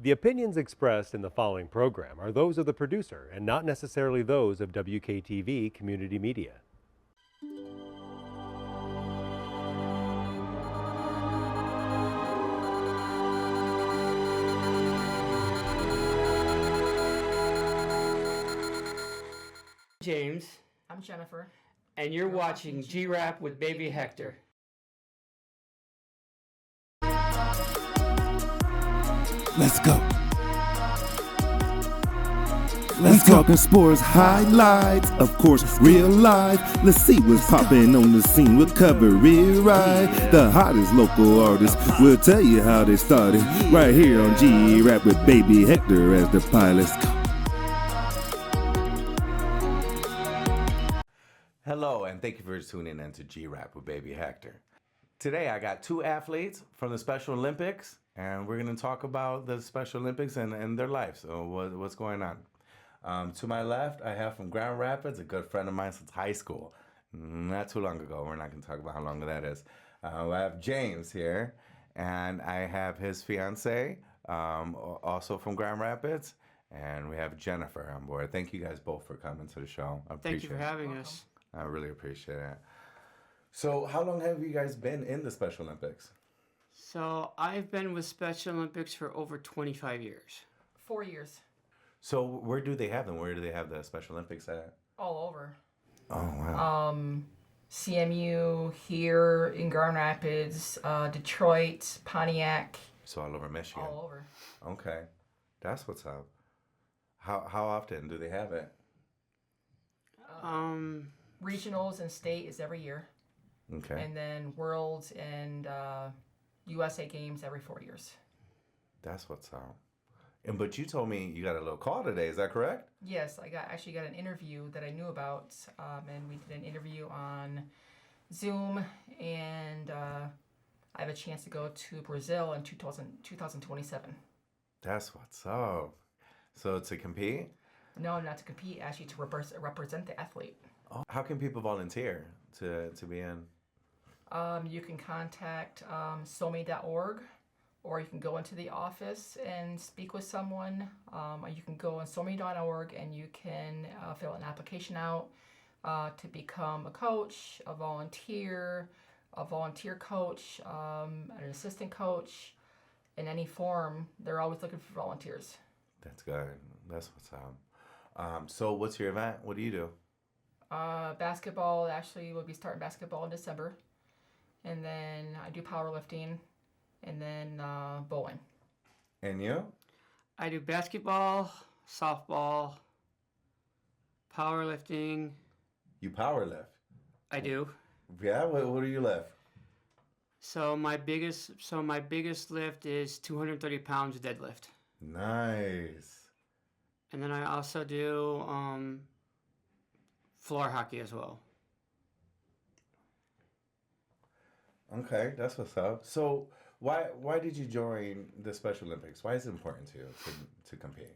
The opinions expressed in the following program are those of the producer and not necessarily those of WKTV Community Media. James, I'm Jennifer. and you're watching G-Rap with Baby Hector. Let's go. Let's talking sports highlights, of course, real life. Let's see what's popping on the scene. We'll cover it right. The hottest local artists. We'll tell you how they started. Right here on G-Rap with Baby Hector as the pilot. Hello, and thank you for tuning in to G-Rap with Baby Hector. Today I got two athletes from the Special Olympics, and we're going to talk about the Special Olympics and their lives, so what's going on. To my left, I have from Grand Rapids, a good friend of mine since high school. Not too long ago. We're not going to talk about how long that is. I have James here, and I have his fiance, also from Grand Rapids, and we have Jennifer on board. Thank you guys both for coming to the show. I Thank you for appreciate it. having us. I really appreciate it. So, how long have you guys been in the Special Olympics? So I've been with Special Olympics for over 25 years. 4 years. So, where do they have them? Where do they have the Special Olympics at? All over. Oh, wow. CMU, here in Grand Rapids, Detroit, Pontiac. So, all over Michigan. All over. Okay. That's what's up. How often do they have it? Regionals and state is every year. Okay. And then Worlds and USA Games every 4 years. That's what's up. But you told me you got a little call today. Is that correct? Yes, I actually got an interview that I knew about, and we did an interview on Zoom, and I have a chance to go to Brazil in 2027. That's what's up. So, to compete? No, not to compete, actually to represent the athlete. Oh. How can people volunteer to be in? You can contact somi.org, or you can go into the office and speak with someone. Or you can go on somi.org and you can fill an application out to become a coach, a volunteer coach, an assistant coach, in any form. They're always looking for volunteers. That's good. That's what's up. So, what's your event? What do you do? Basketball, actually, we'll be starting basketball in December. And then I do powerlifting, and then bowling. And you? I do basketball, softball, powerlifting. You power lift? I do. Yeah? What do you lift? So my biggest lift is 230 pounds deadlift. Nice. And then I also do floor hockey as well. Okay, that's what's up. So, why did you join the Special Olympics? Why is it important to you to compete?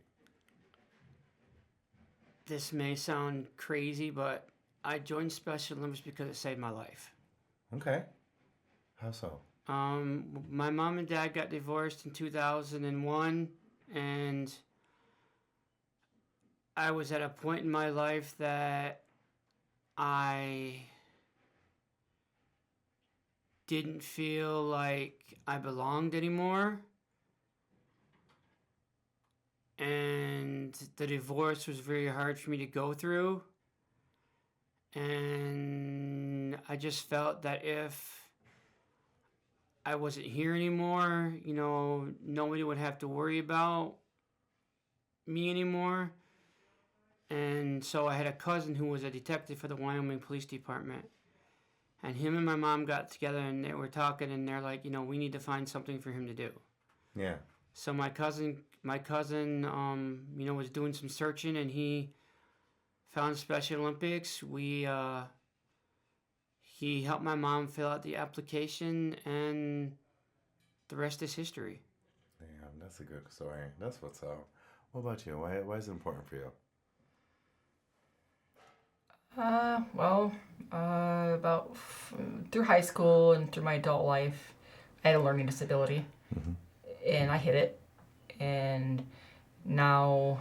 This may sound crazy, but I joined Special Olympics because it saved my life. Okay. How so? My mom and dad got divorced in 2001, and I was at a point in my life that I didn't feel like I belonged anymore. And the divorce was very hard for me to go through. And I just felt that if I wasn't here anymore, nobody would have to worry about me anymore. And so I had a cousin who was a detective for the Wyoming Police Department. And him and my mom got together and they were talking and they're like, we need to find something for him to do. Yeah. So my cousin, was doing some searching and he found Special Olympics. He helped my mom fill out the application and the rest is history. Damn, that's a good story. That's what's up. What about you? Why is it important for you? Through high school and through my adult life, I had a learning disability, and I hit it, And now,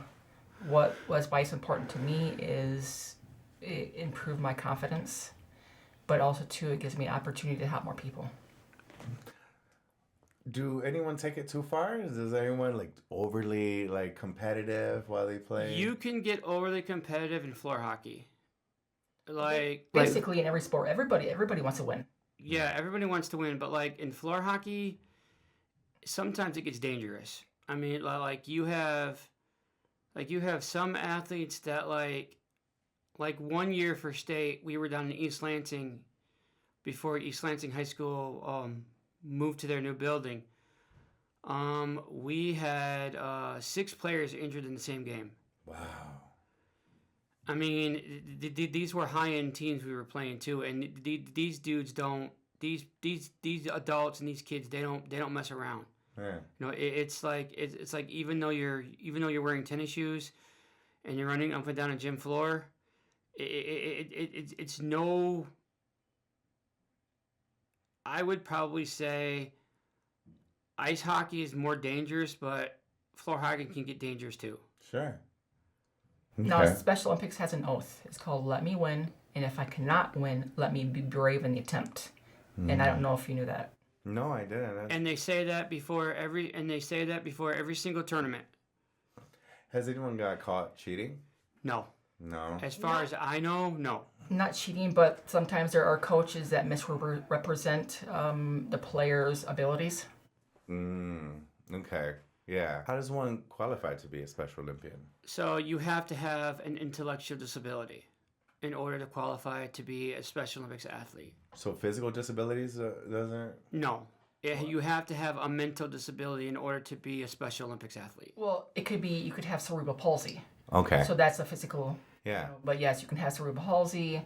why it's important to me is it improved my confidence, but also too it gives me an opportunity to help more people. Do anyone take it too far? Does anyone like overly like competitive while they play? You can get overly competitive in floor hockey. Basically, in every sport, everybody wants to win. Yeah, everybody wants to win, but like in floor hockey, sometimes it gets dangerous. I mean, you have some athletes that like 1 year for state, we were down in East Lansing before East Lansing High School moved to their new building. We had 6 players injured in the same game. Wow. I mean, these were high-end teams we were playing too, and these dudes don't. These adults and these kids, they don't mess around. Yeah. You know, it's like even though you're wearing tennis shoes, and you're running up and down a gym floor, it's no. I would probably say ice hockey is more dangerous, but floor hockey can get dangerous too. Sure. Now, Okay. Special Olympics has an oath. It's called "Let me win," and if I cannot win, let me be brave in the attempt. And I don't know if you knew that. No, I didn't. And they say that before every single tournament. Has anyone got caught cheating? No, No. as far as I know, no. Not cheating, but sometimes there are coaches that misrepresent the players' abilities. Okay. Yeah. How does one qualify to be a Special Olympian? So you have to have an intellectual disability in order to qualify to be a Special Olympics athlete. So physical disabilities doesn't? No. You have to have a mental disability in order to be a Special Olympics athlete. Well, it could be you could have cerebral palsy. Okay. So that's a physical. Yeah. But yes, you can have cerebral palsy.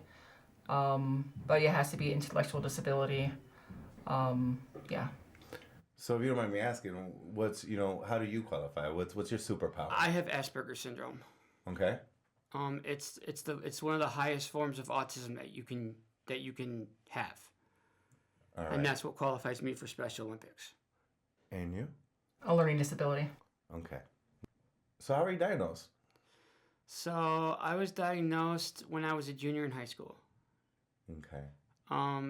But it has to be intellectual disability. Yeah. So if you don't mind me asking, how do you qualify? What's your superpower? I have Asperger's syndrome. Okay. It's one of the highest forms of autism that you can have. All right. And that's what qualifies me for Special Olympics. And you? A learning disability. Okay. So how are you diagnosed? So I was diagnosed when I was a junior in high school. Okay.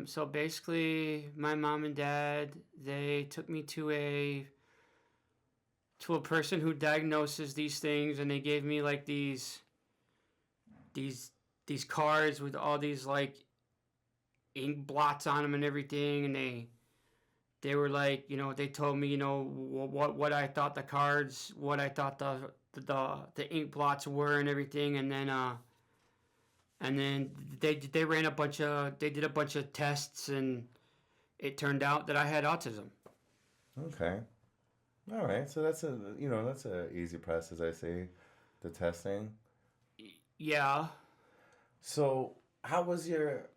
So basically, my mom and dad, they took me to a person who diagnoses these things, and they gave me like these cards with all these like ink blots on them and everything, and they were like, they told me, what I thought the cards, what I thought the ink blots were and everything, and then they did a bunch of tests, and it turned out that I had autism. Okay. All right. So that's a easy process, I see, the testing. Yeah. So how was it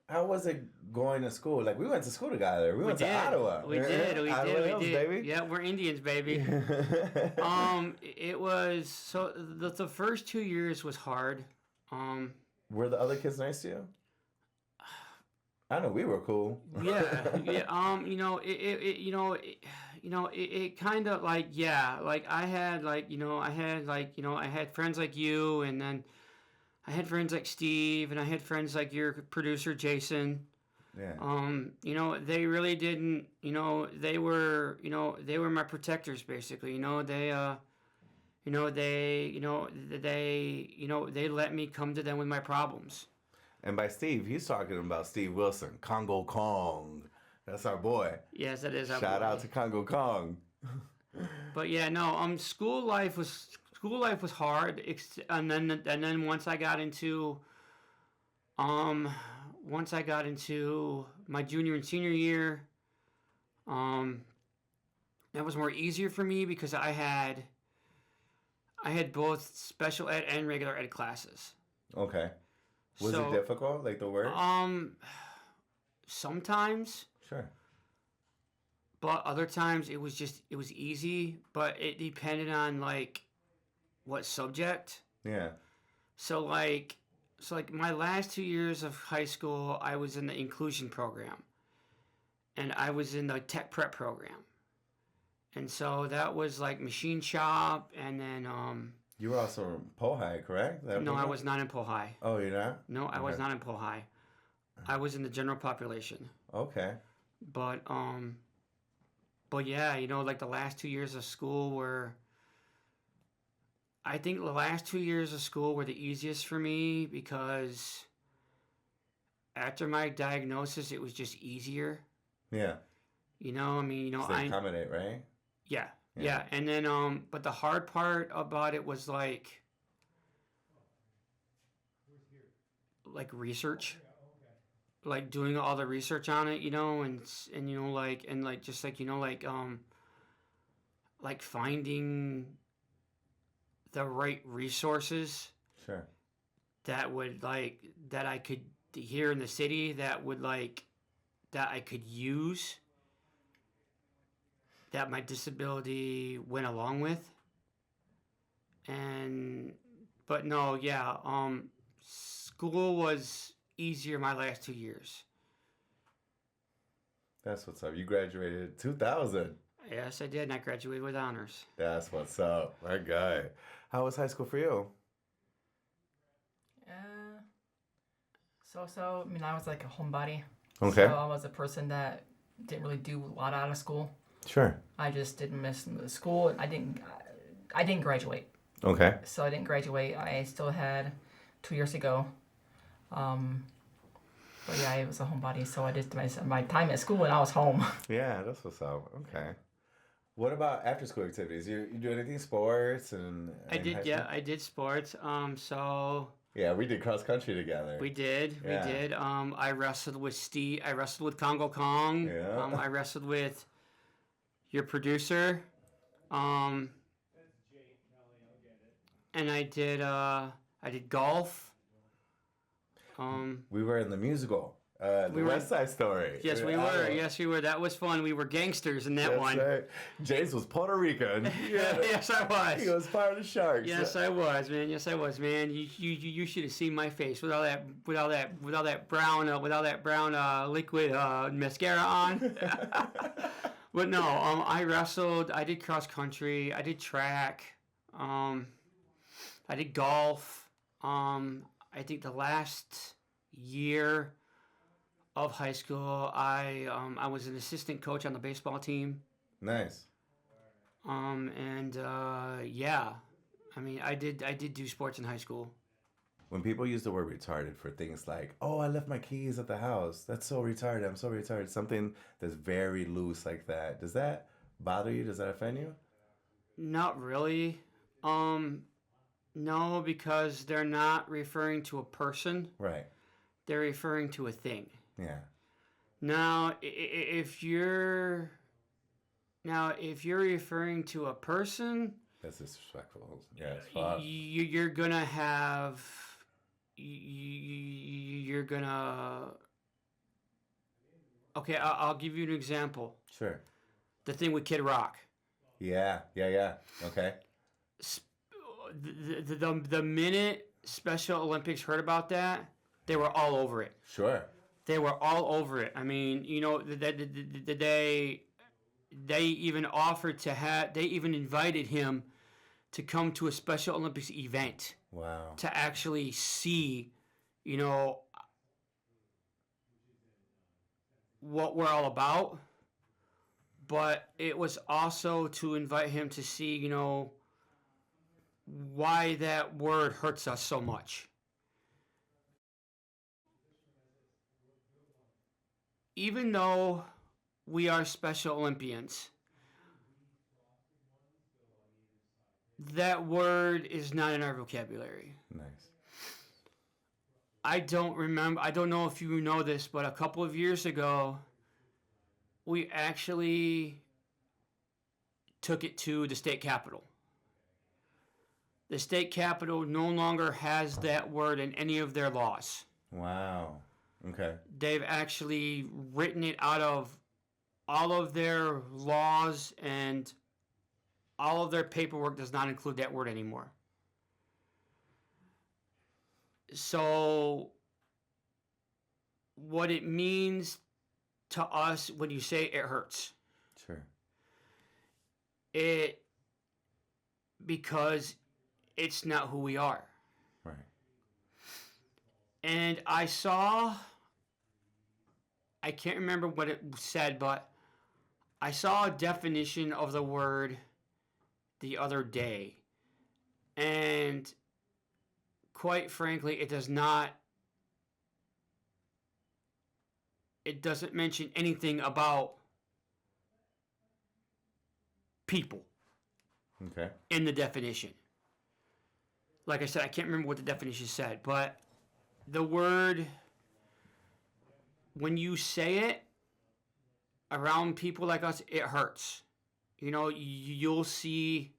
going to school? Like, we went to school together. We went to Ottawa. We did. Ottawa Hills, baby. Yeah, we're Indians, baby. It was so the first 2 years was hard. Were the other kids nice to you? I know we were cool. Yeah. It kind of like, yeah, like I had friends like you, and then I had friends like Steve, and I had friends like your producer Jason. Yeah. They really didn't, they were my protectors basically. They let me come to them with my problems. And by Steve, he's talking about Steve Wilson, Congo Kong. That's our boy. Yes, that is our Shout boy. out to Congo Kong. But yeah, no, school life was hard, and then once I got into my junior and senior year, that was more easier for me because I had both special ed and regular ed classes. Okay. Was So, it difficult, like the words? Sometimes, Sure. but other times it was easy, but it depended on like what subject. Yeah. So like my last 2 years of high school, I was in the inclusion program, and I was in the tech prep program, And so that was like machine shop, and then You were also in Pohai, correct? That no, I program? was not in Pohai. Oh, you're not? No, I was Okay. not in Pohai. I was in the general population. Okay. But yeah, like the last 2 years of school were. I think the last 2 years of school were the easiest for me because after my diagnosis, it was just easier. Yeah. I mean, 'Cause they accommodate, right? yeah, Yeah. yeah, and then but the hard part about it was like research, like doing all the research on it, and like just like finding the right resources Sure. that would that I could here in the city that I could use that my disability went along with. But no, yeah, school was easier my last 2 years. That's what's up. You graduated in 2000. Yes, I did, and I graduated with honors. That's what's up. My guy. How was high school for you? So, I mean, I was like a homebody. Okay. So I was a person that didn't really do a lot out of school. Sure. I just didn't miss the school. I didn't graduate. Okay. So I didn't graduate. I still had 2 years to go. But yeah, I was a homebody, so I did my time at school and I was home. Yeah, that's what's up. Okay. What about after school activities? You do anything sports and I did, high yeah, school? I did sports. So Yeah, we did cross country together. we did. Yeah. I wrestled with Steve. I wrestled with Congo Kong. Yeah. I wrestled with your producer. And I did golf. We were in the musical, the We were- West Side Story. Yes, we were. Yes, we were. That was fun. We were gangsters in that That's one. right. James was Puerto Rican. Yeah. Yes, I was. He was part of the Sharks. Yes, I was, man. Yes, I was, man. You should have seen my face with all that brown liquid mascara on. But no, I wrestled. I did cross country. I did track. I did golf. I think the last year of high school, I was an assistant coach on the baseball team. Nice. Yeah, I mean, I did do sports in high school. When people use the word retarded for things like, oh, I left my keys at the house. That's so retarded. I'm so retarded. Something that's very loose like that. Does that bother you? Does that offend you? Not really. No, because they're not referring to a person. Right. They're referring to a thing. Yeah. Now, if you're referring to a person, That's disrespectful. Yeah, it's fuck. you're gonna have. You're gonna. Okay, I'll give you an example. Sure. The thing with Kid Rock. Yeah. Okay. The minute Special Olympics heard about that, they were all over it. Sure. They were all over it. I mean, they even offered to have. They even invited him to come to a Special Olympics event Wow. to actually see, what we're all about. But it was also to invite him to see, why that word hurts us so much. Even though we are Special Olympians, that word is not in our vocabulary. Nice. I don't know if you know this, but a couple of years ago, we actually took it to the state capitol. The state capitol no longer has that word in any of their laws. Wow. Okay. They've actually written it out of all of their laws, and all of their paperwork does not include that word anymore. So, what it means to us when you say it hurts, Sure. it because it's not who we are. Right. And I can't remember what it said, but I saw a definition of the word the other day. And quite frankly, it doesn't mention anything about people Okay. in the definition. Like I said, I can't remember what the definition said, but the word, when you say it around people like us, it hurts. You know, you'll see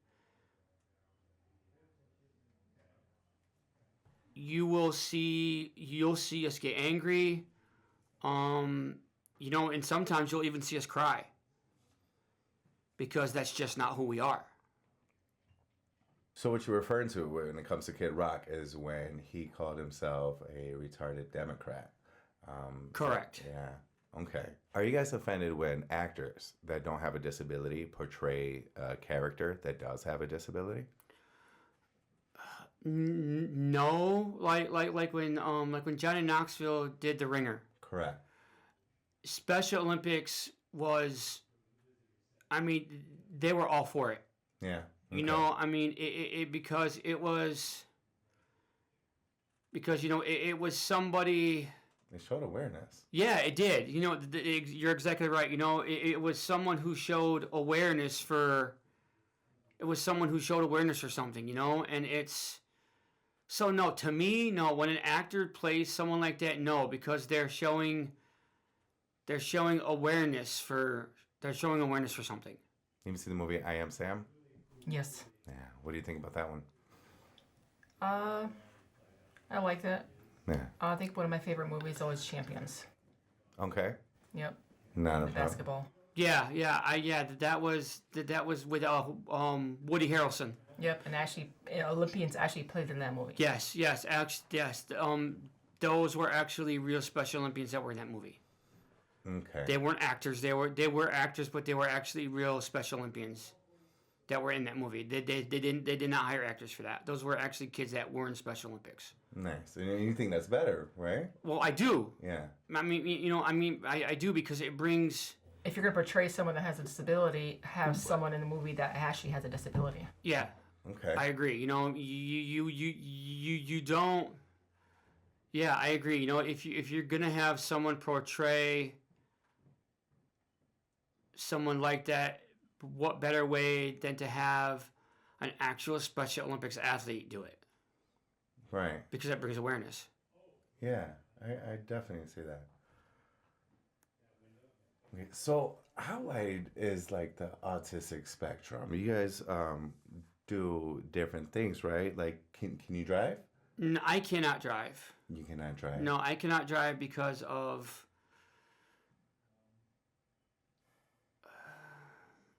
us get angry. You know, and sometimes you'll even see us cry because that's just not who we are. So what you're referring to when it comes to Kid Rock is when he called himself a retarded Democrat. Correct. Yeah. Okay. Are you guys offended when actors that don't have a disability portray a character that does have a disability? No, like when Johnny Knoxville did The Ringer. Correct. Special Olympics was, I mean, they were all for it. Yeah. You know, I mean, because it was somebody. They showed awareness. Yeah, it did. You know, you're exactly right. You know, it was someone who showed awareness for. It was someone who showed awareness for something. You know, and it's. So no, to me, no. When an actor plays someone like that, no, because they're showing awareness for. They're showing awareness for something. You ever see the movie I Am Sam? Yes. Yeah. What do you think about that one? I like that. Yeah. I think one of my favorite movies is always Champions. Okay. Yep. Not a problem. Basketball. Yeah. That was with Woody Harrelson. Yep, and actually, Olympians actually played in that movie. Yes. Actually, yes. Those were actually real Special Olympians that were in that movie. Okay. They weren't actors. They were actors, but they were actually real Special Olympians that were in that movie. They did not hire actors for that. Those were actually kids that were in Special Olympics. Nice. And you think that's better, right? Well, I do. Yeah. I mean, I do because it brings. If you're going to portray someone that has a disability, have someone in the movie that actually has a disability. Yeah. Okay. I agree. You know, you don't. Yeah, I agree. You know, if you're gonna have someone portray someone like that, what better way than to have an actual Special Olympics athlete do it? Right. Because that brings awareness. Yeah, I definitely see that. Okay, so how wide is like the autistic spectrum? You guys do different things, right? Like, can you drive? No, I cannot drive. You cannot drive. No, I cannot drive because of.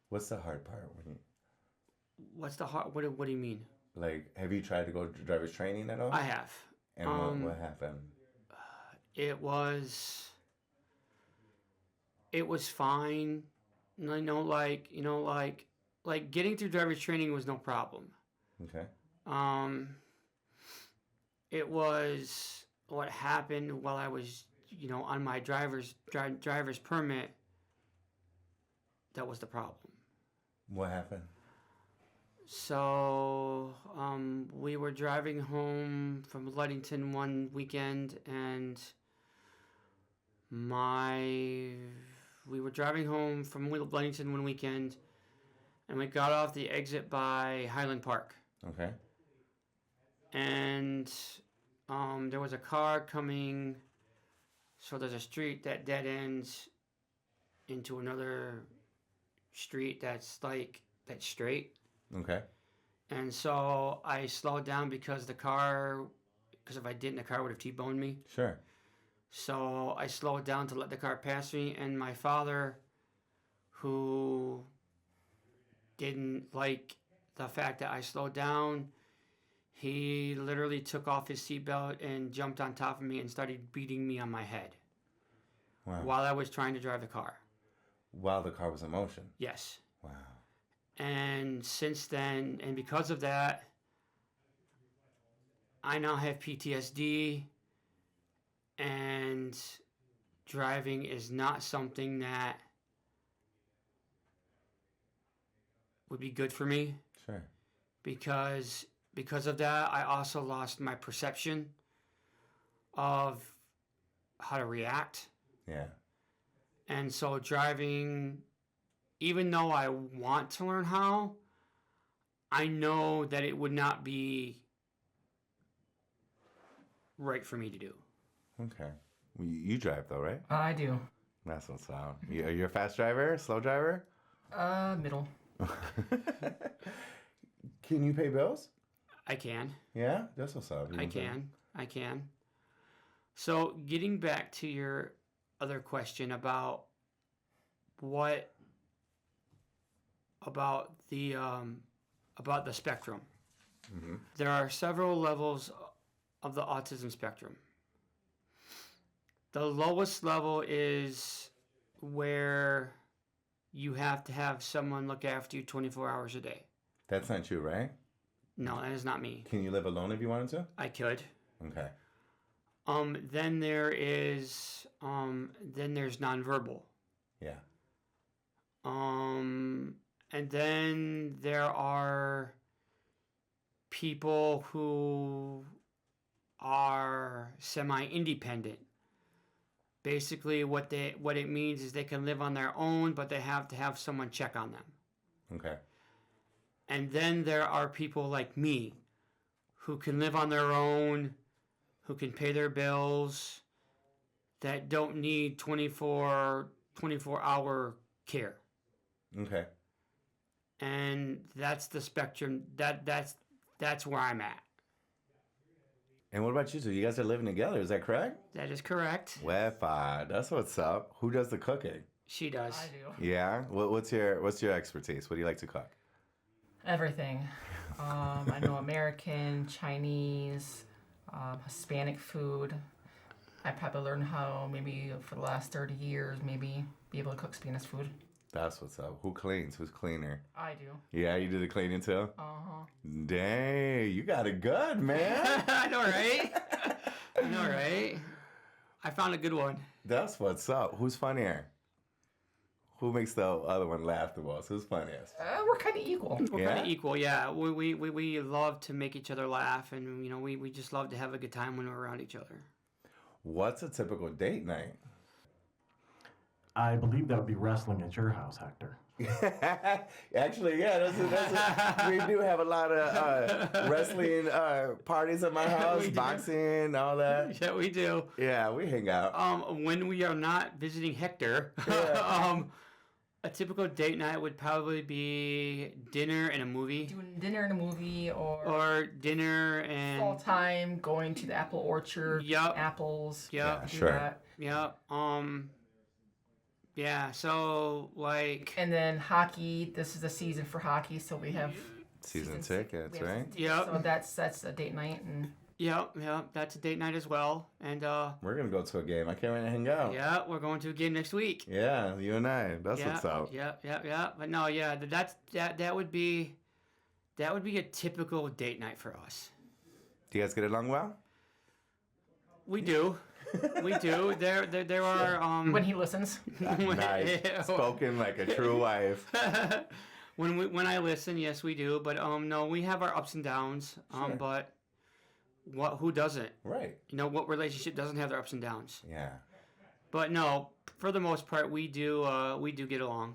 What's the hard part when you? What's the hard? What do you mean? Like, have you tried to go to driver's training at all? I have. And what happened? It was fine. Like getting through driver's training was no problem. Okay. It was what happened while I was, on my driver's permit. That was the problem. What happened? So, we were driving home from Ludington one weekend, and we were driving home from Ludington one weekend, and we got off the exit by Highland Park. Okay. And there was a car coming, so there's a street that dead ends into another street that's straight. Okay. And so I slowed down because if I didn't, the car would have T-boned me. Sure. So I slowed down to let the car pass me, and my father, who didn't like the fact that I slowed down, he literally took off his seatbelt and jumped on top of me and started beating me on my head. Wow. While I was trying to drive the car. While the car was in motion. Yes. Wow. And since then, and because of that, I now have PTSD, and driving is not something that would be good for me. Sure. Because of that, I also lost my perception of how to react. Yeah. And so driving, even though I want to learn how, I know that it would not be right for me to do. Okay. Well, you drive though, right? I do. That's what's up. You're a fast driver, slow driver? Middle. Can you pay bills? I can. Yeah, that's what's up. I can. So getting back to your other question about about the spectrum. Mm-hmm. There are several levels of the autism spectrum. The lowest level is where you have to have someone look after you 24 hours a day. That's not you, right? No, that is not me. Can you live alone if you wanted to? I could. Okay. Then there's nonverbal. Yeah. And then there are people who are semi-independent. Basically, what it means is they can live on their own, but they have to have someone check on them. Okay. And then there are people like me who can live on their own, who can pay their bills, that don't need 24-hour care. Okay. And that's the spectrum. That's where I'm at. And what about you two? You guys are living together, is that correct? That is correct. Wi-Fi. That's what's up. Who does the cooking? She does. I do. Yeah. What's your expertise? What do you like to cook? Everything. I know American, Chinese, Hispanic food. I probably learned how maybe for the last 30 years, maybe be able to cook Spanish food. That's what's up. Who cleans? Who's cleaner? I do. Yeah, you do the cleaning too? Uh-huh. Dang, you got it good, man. I know, right? I know, right? I found a good one. That's what's up. Who's funnier? Who makes the other one laugh the most? Who's funniest? We're kind of equal. We're Yeah? kind of equal, yeah. We love to make each other laugh, and we just love to have a good time when we're around each other. What's a typical date night? I believe that would be wrestling at your house, Hector. Actually, yeah, that's we do have a lot of wrestling parties at my house, We do. boxing, all that. Yeah, we do. Yeah, we hang out. When we are not visiting Hector, Yeah. a typical date night would probably be dinner and a movie, Doing dinner and a movie or dinner and fall time, going to the apple orchard, Yup. apples. Yep. Yeah, do sure. that. Yep. Yeah. So like. And then hockey. This is the season for hockey, so we have Season we tickets, have right? season tickets, Yep. So that's a date night, and Yep. That's a date night as well. And We're gonna go to a game. I can't wait to hang out. yeah, we're going to a game next week. Yeah, you and I. That's Yeah. what's up. Yeah. But no, yeah, that would be a typical date night for us. Do you guys get along well? We do. We do. There are when he listens, Nice. Spoken like a true wife. when I listen, yes, we do. But no, we have our ups and downs. Sure. But who doesn't? Right. What relationship doesn't have their ups and downs? Yeah. But no, for the most part, we do get along.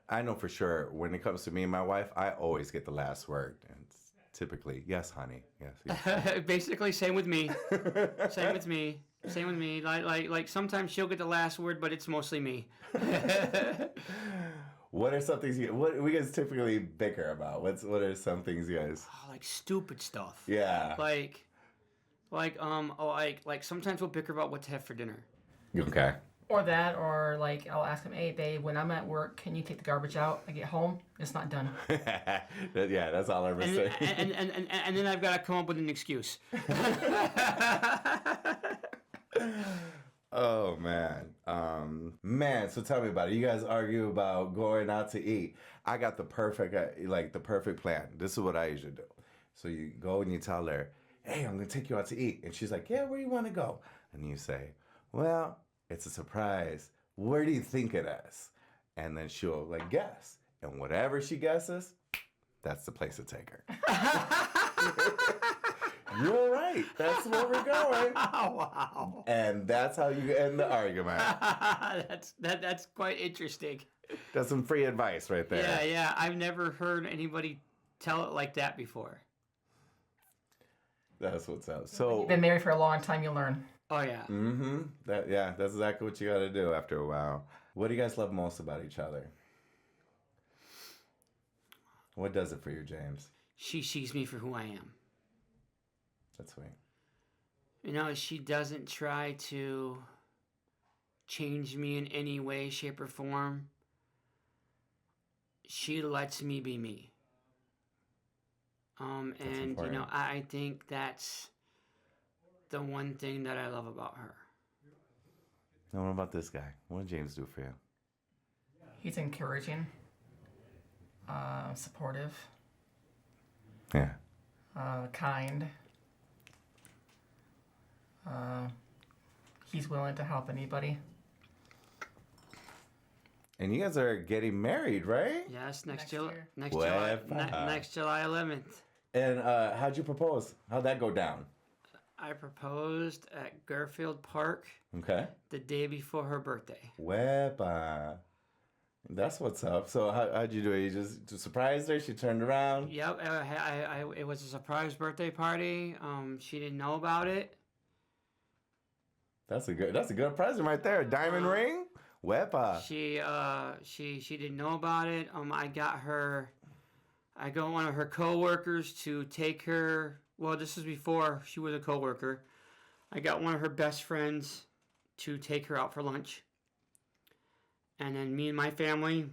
I know for sure when it comes to me and my wife, I always get the last word. And it's typically, yes, honey. Yes. Basically, same with me. Same with me. Same with me. Like sometimes she'll get the last word, but it's mostly me. What are some things what we guys typically bicker about? What are some things you guys? Oh, like stupid stuff. Yeah. Like sometimes we'll bicker about what to have for dinner. Okay. or that, or like I'll ask him, hey babe, when I'm at work, can you take the garbage out? I get home, it's not done. Yeah, that's all I'm saying. And then I've got to come up with an excuse. Oh man. Man, so tell me about it. You guys argue about going out to eat. I got the perfect plan. This is what I usually do. So you go and you tell her, "Hey, I'm gonna take you out to eat." And she's like, "Yeah, where do you wanna go?" And you say, "Well, it's a surprise. Where do you think it is?" And then she'll like guess. And whatever she guesses, that's the place to take her. You're right. That's where we're going. Wow. And that's how you end the argument. That's quite interesting. That's some free advice right there. Yeah, yeah. I've never heard anybody tell it like that before. That's what's up. So, You've been married for a long time, you'll learn. Oh yeah. that's exactly what you got to do after a while. What do you guys love most about each other? What does it for you, James? She sees me for who I am. That's sweet. You know, she doesn't try to change me in any way, shape, or form. She lets me be me. And important. you know, I think that's the one thing that I love about her. Now, what about this guy? What did James do for you? He's encouraging, supportive, Yeah. kind. He's willing to help anybody. And you guys are getting married, right? Yes, Next July, year. next Well, July, fine. next July 11th. And how'd you propose? How'd that go down? I proposed at Garfield Park Okay. the day before her birthday. Wepa. That's what's up. So how'd you do it? You just surprised her? She turned around? Yep, it was a surprise birthday party. She didn't know about it. That's a good present right there. A diamond ring? Wepa. She didn't know about it. I got one of her coworkers to take her. Well, this is before she was a coworker. I got one of her best friends to take her out for lunch. And then me and my family,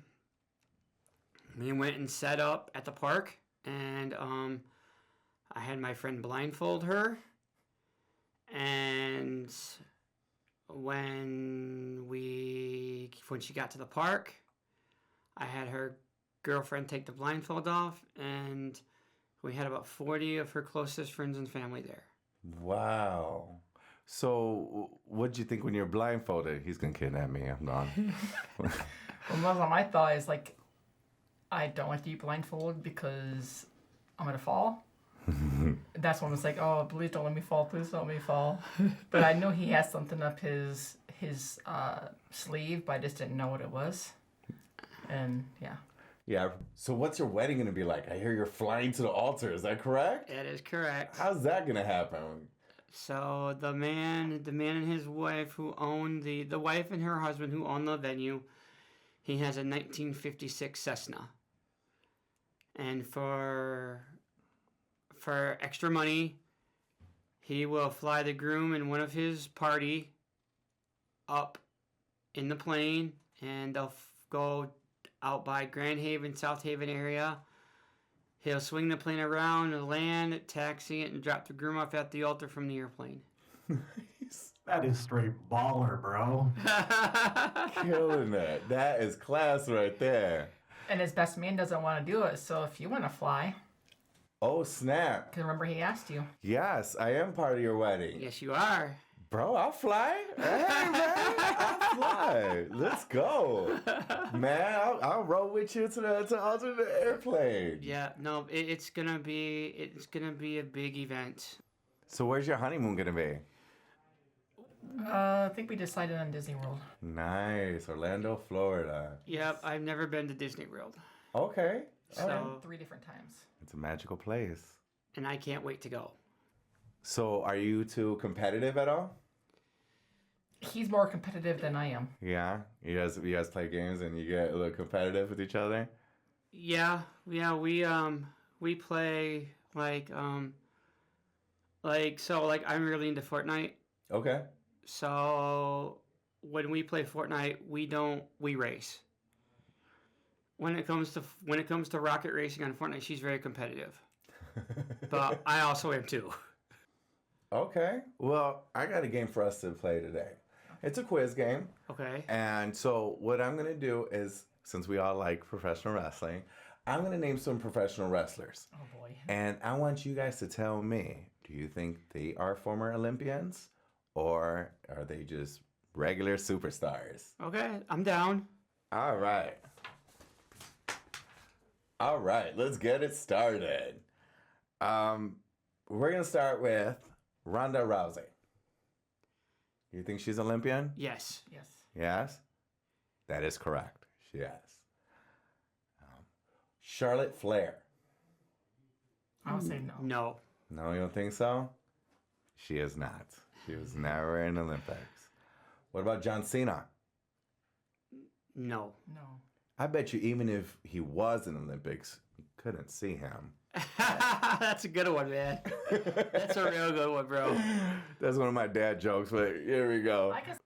we went and set up at the park, and I had my friend blindfold her, and when she got to the park, I had her girlfriend take the blindfold off, and we had about 40 of her closest friends and family there. Wow. So what'd you think when you're blindfolded? He's gonna kidnap me. I'm gone. Well, most of my thought is like, I don't like to be blindfolded because I'm gonna fall. That's when it's like, oh, please don't let me fall. Please don't let me fall. But I know he has something up his sleeve, but I just didn't know what it was. And yeah. Yeah. So what's your wedding gonna be like? I hear you're flying to the altar. Is that correct? That is correct. How's that gonna happen? So the man and his wife who own the wife and her husband who own the venue, he has a 1956 Cessna. And for extra money, he will fly the groom and one of his party up in the plane, and they'll go out by Grand Haven, South Haven area. He'll swing the plane around and land, taxi it, and drop the groom off at the altar from the airplane. That is straight baller, bro. Killing it. That is class right there. And his best man doesn't want to do it, so if you want to fly, Oh snap. because remember he asked you. Yes, I am part of your wedding. Yes, you are. Bro, I'll fly. Hey, man, I'll fly. Let's go. Man, I'll roll with you to the alternate airplane. Yeah, no, it's gonna be a big event. So where's your honeymoon gonna be? I think we decided on Disney World. Nice. Orlando, Florida. Yep, I've never been to Disney World, Okay. so 3 different times. It's a magical place. and I can't wait to go. So are you two competitive at all? He's more competitive than I am. Yeah. You guys play games and you get a little competitive with each other? Yeah, we play like I'm really into Fortnite. Okay. So when we play Fortnite, we race. When it comes to rocket racing on Fortnite, she's very competitive. But I also am too. Okay. Well, I got a game for us to play today. It's a quiz game. Okay. And so what I'm going to do is, since we all like professional wrestling, I'm going to name some professional wrestlers. Oh boy. And I want you guys to tell me, do you think they are former Olympians or are they just regular superstars? Okay, I'm down. All right. All right, let's get it started. We're going to start with Ronda Rousey. You think she's Olympian? Yes. Yes. Yes? That is correct. She is. Charlotte Flair. I would say no. No. No, you don't think so? She is not. She was never in Olympics. What about John Cena? No. No. I bet you even if he was in Olympics, you couldn't see him. That's a good one, man. That's a real good one, bro. That's one of my dad jokes, but here we go. I guess.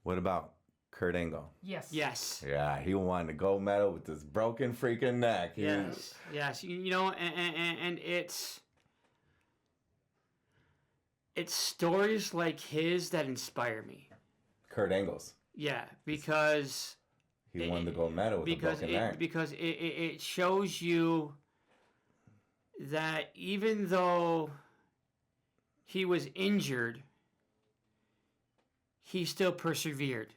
What about Kurt Angle? Yes. Yes. Yeah, he won the gold medal with this broken freaking neck. Yes. Yes. You know, and it's stories like his that inspire me. Kurt Angle's. Yeah, because He won the gold medal with a broken neck. because it shows you that even though he was injured, he still persevered.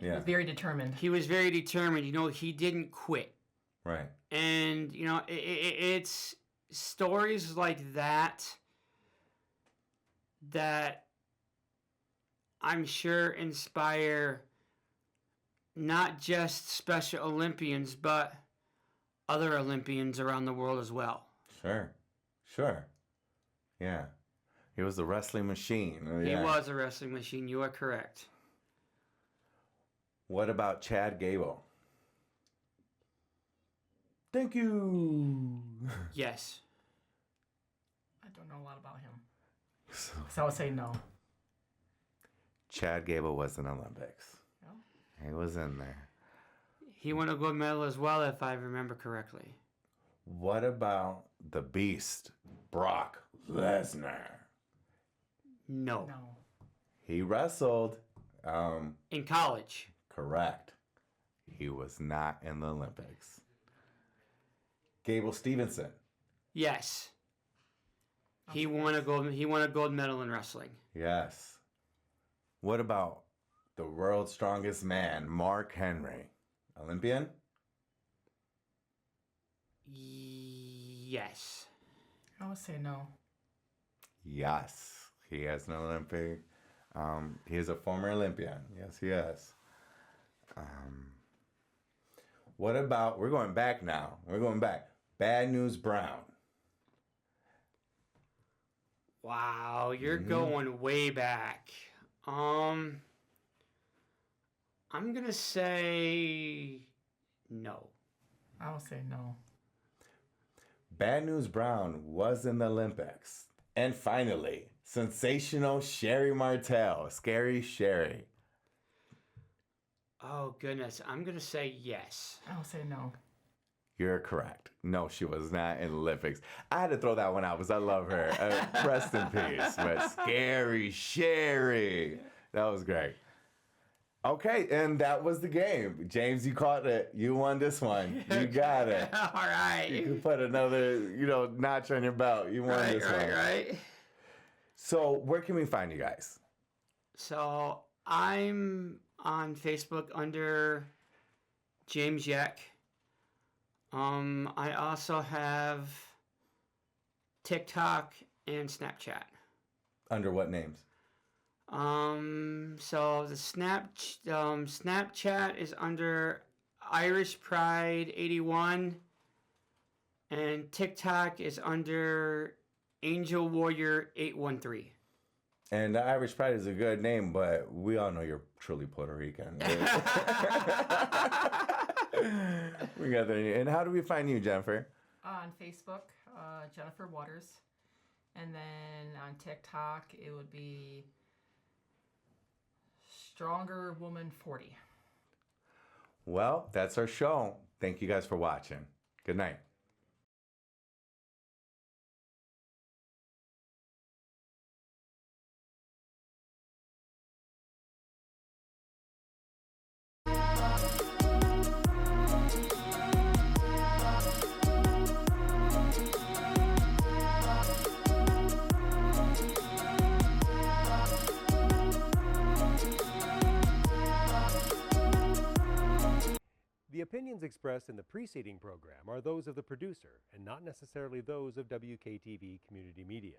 Yeah, Very determined. He was very determined. You know, he didn't quit. right. And, you know, it's stories like that that I'm sure inspire not just Special Olympians, but other Olympians around the world as well. Sure. Sure. Yeah. He was the wrestling machine. Oh, He yeah. was a wrestling machine. You are correct. What about Chad Gable? Thank you. Yes. I don't know a lot about him. So I would say no. Chad Gable was in Olympics. No. He was in there. He won a gold medal as well, if I remember correctly. What about the Beast, Brock Lesnar? No. No. He wrestled. In college. Correct. He was not in the Olympics. Gable Stevenson. Yes. He won a gold medal in wrestling. Yes. What about the world's strongest man, Mark Henry? Olympian? Yes. I would say no. Yes. He has an Olympic. He is a former Olympian. Yes, he is. What about, we're going back now. We're going back. Bad News Brown. Wow, you're going way back. I'm gonna say no. I would say no. Bad News Brown was in the Olympics. And finally, sensational Sherry Martel, Scary Sherry. Oh goodness, I'm gonna say yes. I would say no. You're correct. No, she was not in the Olympics. I had to throw that one out because I love her. Rest in peace. But Scary Sherry. That was great. Okay, and that was the game. James, you caught it. You won this one. You got it. All right. You can put another, notch on your belt. You won this one. Right. So where can we find you guys? So I'm on Facebook under James Yeck. I also have TikTok and Snapchat. Under what names? So the Snapchat is under Irish Pride 81, and TikTok is under Angel Warrior 813. And the Irish Pride is a good name, but we all know you're truly Puerto Rican. We got that. And how do we find you, Jennifer? On Facebook, Jennifer Waters. And then on TikTok, it would be Stronger Woman 40. Well, that's our show. Thank you guys for watching. Good night. opinions expressed in the preceding program are those of the producer and not necessarily those of WKTV Community Media.